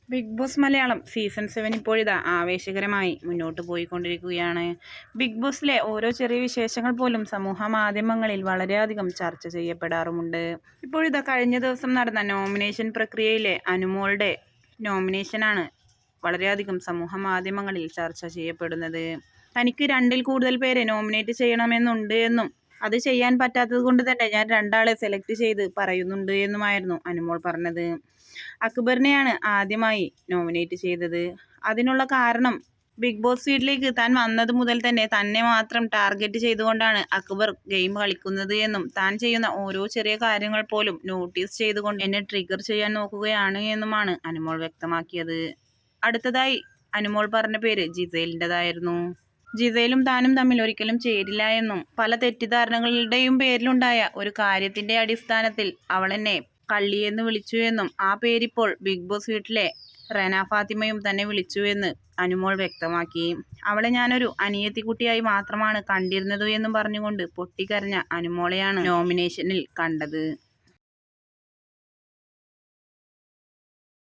Big boss Malayalam season 7 ഇപ്പോഴിതാ ആവേശകരമായി മുന്നോട്ട് പോയിക്കൊണ്ടിരിക്കുകയാണ്. ബിഗ് ബോസിലെ ഓരോ ചെറിയ വിശേഷങ്ങൾ പോലും സമൂഹ മാധ്യമങ്ങളിൽ വളരെയധികം ചർച്ച ചെയ്യപ്പെടാറുമുണ്ട്. ഇപ്പോഴിതാ കഴിഞ്ഞ ദിവസം നടന്ന നോമിനേഷൻ പ്രക്രിയയിലെ അനുമോളുടെ നോമിനേഷനാണ് വളരെയധികം സമൂഹ മാധ്യമങ്ങളിൽ ചർച്ച ചെയ്യപ്പെടുന്നത്. തനിക്ക് 2-ൽ കൂടുതൽ പേരെ നോമിനേറ്റ് ചെയ്യണമെന്നുണ്ട് എന്നും അത് ചെയ്യാൻ പറ്റാത്തത് കൊണ്ട് തന്നെ ഞാൻ 2 ആളെ സെലക്ട് ചെയ്ത് പറയുന്നുണ്ട് എന്നുമായിരുന്നു അനുമോൾ പറഞ്ഞത്. അക്ബറിനെയാണ് ആദ്യമായി നോമിനേറ്റ് ചെയ്തത്. അതിനുള്ള കാരണം ബിഗ് ബോസ് വീട്ടിലേക്ക് താൻ വന്നത് മുതൽ തന്നെ തന്നെ മാത്രം ടാർഗറ്റ് ചെയ്തുകൊണ്ടാണ് അക്ബർ ഗെയിം കളിക്കുന്നത് എന്നും താൻ ചെയ്യുന്ന ഓരോ ചെറിയ കാര്യങ്ങൾ പോലും നോട്ടീസ് ചെയ്തുകൊണ്ട് എന്നെ ട്രിഗർ ചെയ്യാൻ നോക്കുകയാണ് എന്നുമാണ് അനുമോൾ വ്യക്തമാക്കിയത്. അടുത്തതായി അനുമോൾ പറഞ്ഞ പേര് ജിസേലിൻ്റെതായിരുന്നു. ജിസേലും താനും തമ്മിൽ ഒരിക്കലും ചേരില്ല എന്നും പല തെറ്റിദ്ധാരണകളുടെയും പേരിലുണ്ടായ ഒരു കാര്യത്തിന്റെ അടിസ്ഥാനത്തിൽ അവൾ എന്നെ കള്ളിയെന്ന് വിളിച്ചു എന്നും ആ പേരിപ്പോൾ ബിഗ് ബോസ് വീട്ടിലെ റെന ഫാത്തിമയും തന്നെ വിളിച്ചു എന്ന് അനുമോൾ വ്യക്തമാക്കി. അവളെ ഞാനൊരു അനിയത്തിക്കുട്ടിയായി മാത്രമാണ് കണ്ടിരുന്നത് എന്നും പറഞ്ഞുകൊണ്ട് പൊട്ടിക്കരഞ്ഞ അനുമോളെയാണ് നോമിനേഷനിൽ കണ്ടത്.